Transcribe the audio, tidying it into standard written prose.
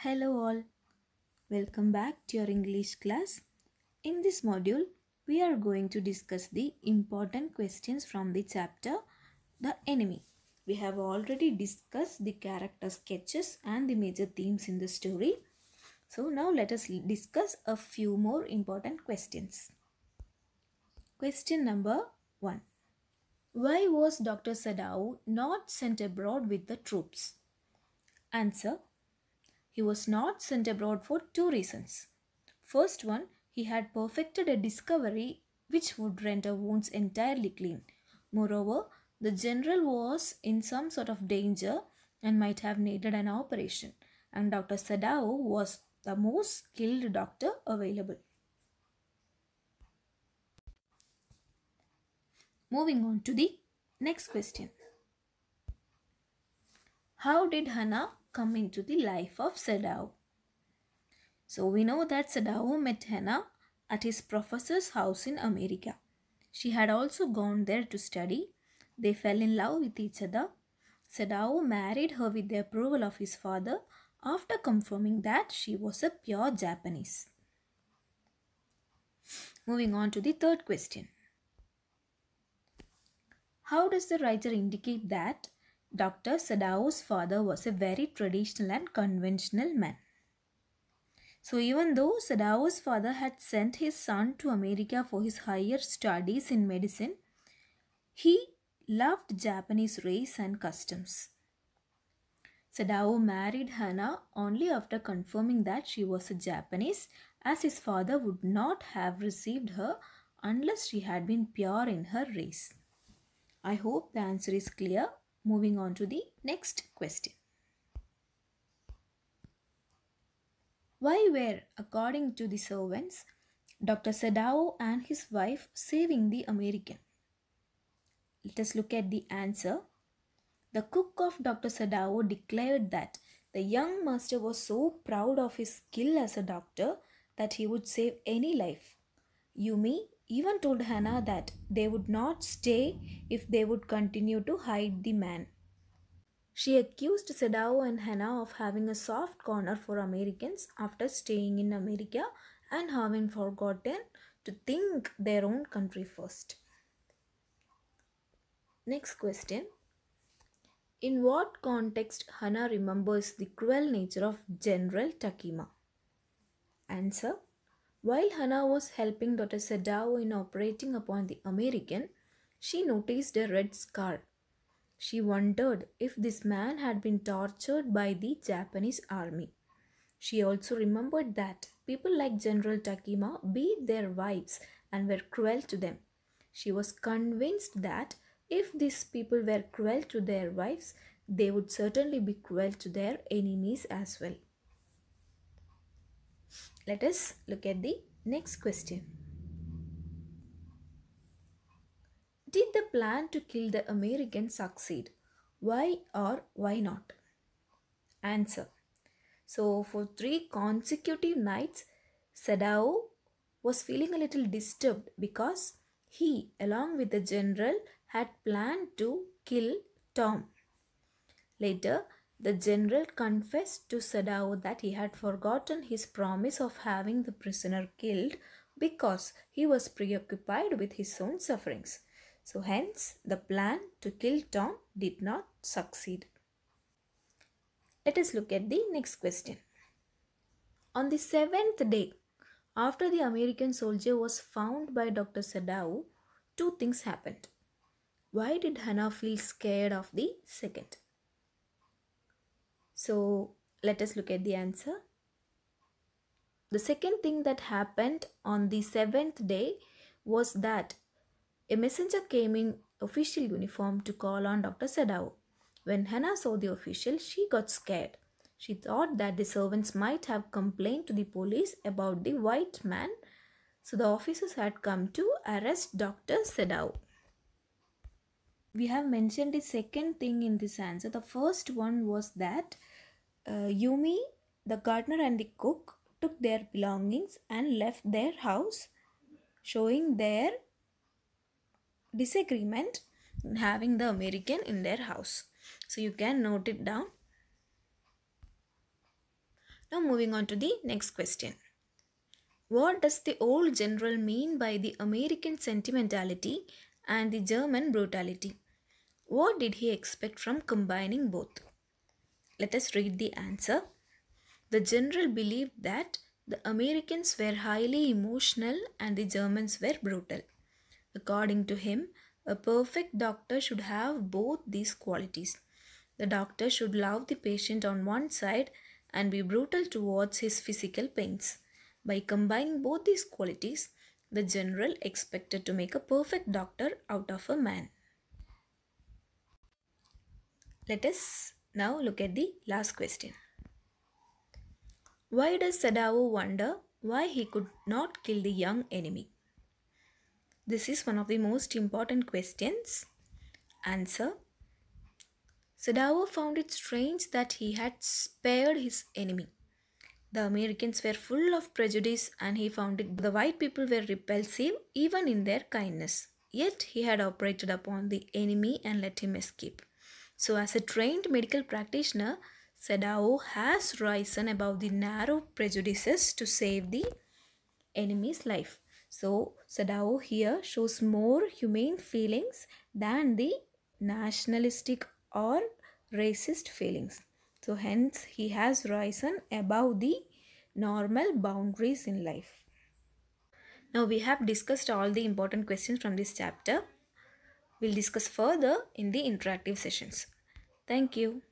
Hello all, welcome back to your English class. In this module, we are going to discuss the important questions from the chapter The Enemy. We have already discussed the character sketches and the major themes in the story. So now let us discuss a few more important questions. Question number 1. Why was Dr. Sadao not sent abroad with the troops? Answer. He was not sent abroad for two reasons. First one, he had perfected a discovery which would render wounds entirely clean. Moreover, the general was in some sort of danger and might have needed an operation, and Dr. Sadao was the most skilled doctor available. Moving on to the next question. How did Hannah come into the life of Sadao? So we know that Sadao met Hannah at his professor's house in America. She had also gone there to study. They fell in love with each other. Sadao married her with the approval of his father after confirming that she was a pure Japanese. Moving on to the third question. How does the writer indicate that Dr. Sadao's father was a very traditional and conventional man? So even though Sadao's father had sent his son to America for his higher studies in medicine, he loved Japanese race and customs. Sadao married Hannah only after confirming that she was a Japanese, as his father would not have received her unless she had been pure in her race. I hope the answer is clear. Moving on to the next question. Why were, according to the servants, Dr. Sadao and his wife saving the American? Let us look at the answer. The cook of Dr. Sadao declared that the young master was so proud of his skill as a doctor that he would save any life. Yumi even told Hannah that they would not stay if they would continue to hide the man. She accused Sadao and Hannah of having a soft corner for Americans after staying in America and having forgotten to think their own country first. Next question. In what context Hannah remembers the cruel nature of General Takima? Answer. While Hannah was helping Dr. Sadao in operating upon the American, she noticed a red scar. She wondered if this man had been tortured by the Japanese army. She also remembered that people like General Takima beat their wives and were cruel to them. She was convinced that if these people were cruel to their wives, they would certainly be cruel to their enemies as well. Let us look at the next question. Did the plan to kill the American succeed? Why or why not? Answer. So for 3 consecutive nights, Sadao was feeling a little disturbed because he, along with the general, had planned to kill Tom. Later, the general confessed to Sadao that he had forgotten his promise of having the prisoner killed because he was preoccupied with his own sufferings. So hence, the plan to kill Tom did not succeed. Let us look at the next question. On the 7th day, after the American soldier was found by Dr. Sadao, 2 things happened. Why did Hannah feel scared of the second? So let us look at the answer. The second thing that happened on the 7th day was that a messenger came in official uniform to call on Dr. Sadao. When Hannah saw the official, she got scared. She thought that the servants might have complained to the police about the white man, so the officers had come to arrest Dr. Sadao. We have mentioned the second thing in this answer. The first one was that Yumi, the gardener and the cook took their belongings and left their house, showing their disagreement in having the American in their house. So you can note it down. Now, moving on to the next question. What does the old general mean by the American sentimentality and the German brutality? What did he expect from combining both? Let us read the answer. The general believed that the Americans were highly emotional and the Germans were brutal. According to him, a perfect doctor should have both these qualities. The doctor should love the patient on one side and be brutal towards his physical pains. By combining both these qualities, the general expected to make a perfect doctor out of a man. Let us now look at the last question. Why does Sadao wonder why he could not kill the young enemy? This is one of the most important questions. Answer. Sadao found it strange that he had spared his enemy. The Americans were full of prejudice and he found it the white people were repulsive even in their kindness. Yet he had operated upon the enemy and let him escape. So, as a trained medical practitioner, Sadao has risen above the narrow prejudices to save the enemy's life. So, Sadao here shows more humane feelings than the nationalistic or racist feelings. So, hence, he has risen above the normal boundaries in life. Now, we have discussed all the important questions from this chapter. We'll discuss further in the interactive sessions. Thank you.